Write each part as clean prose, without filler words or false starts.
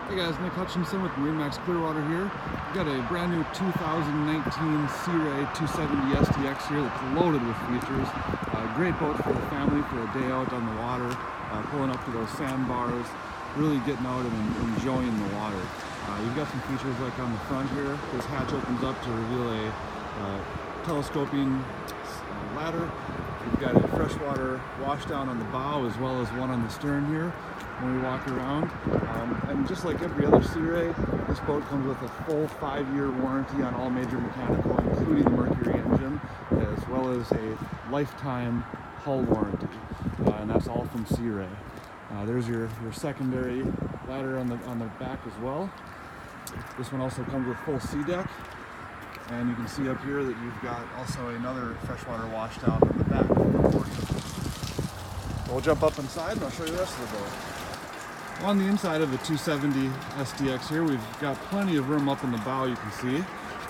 Hey guys, Nick Hutchinson with MarineMax Clearwater here. We've got a brand new 2019 Sea Ray 270 SDX here that's loaded with features. Great boat for the family for a day out on the water, pulling up to those sandbars, really getting out and enjoying the water. You've got some features like on the front here. This hatch opens up to reveal a telescoping ladder. We've got a freshwater washdown on the bow as well as one on the stern here when we walk around. And just like every other Sea Ray, this boat comes with a full 5-year warranty on all major mechanical, including the Mercury engine, as well as a lifetime hull warranty. And that's all from Sea Ray. There's your secondary ladder on the back as well. This one also comes with full sea deck. And you can see up here that you've got also another freshwater washdown on the back. We'll jump up inside and I'll show you the rest of the boat. On the inside of the 270 SDX here, we've got plenty of room up in the bow, you can see.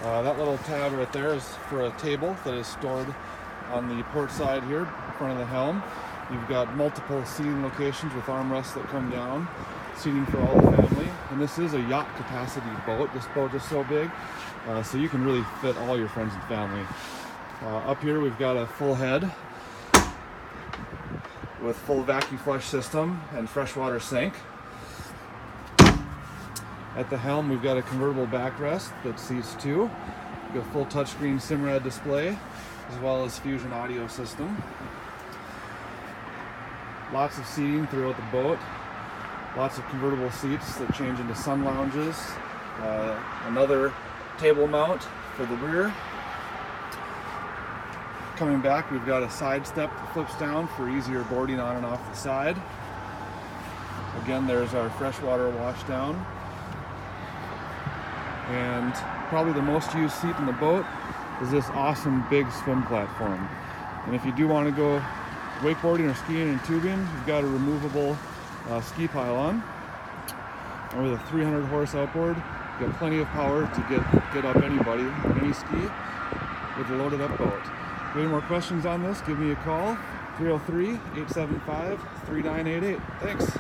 That little tab right there is for a table that is stored on the port side here in front of the helm. You've got multiple seating locations with armrests that come down, seating for all the family. And this is a yacht capacity boat. This boat is so big, so you can really fit all your friends and family. Up here we've got a full head with full vacuum flush system and freshwater sink. At the helm we've got a convertible backrest that seats two. We've got a full touchscreen Simrad display as well as Fusion audio system. Lots of seating throughout the boat. Lots of convertible seats that change into sun lounges. Another table mount for the rear. Coming back, we've got a side step that flips down for easier boarding on and off the side. Again, there's our freshwater washdown. And probably the most used seat in the boat is this awesome big swim platform. And if you do want to go wakeboarding or skiing and tubing, you've got a removable ski pylon. And with a 300 horse outboard, you've got plenty of power to get up anybody on any ski with a loaded up boat. If you have any more questions on this, give me a call, 303-875-3988. Thanks.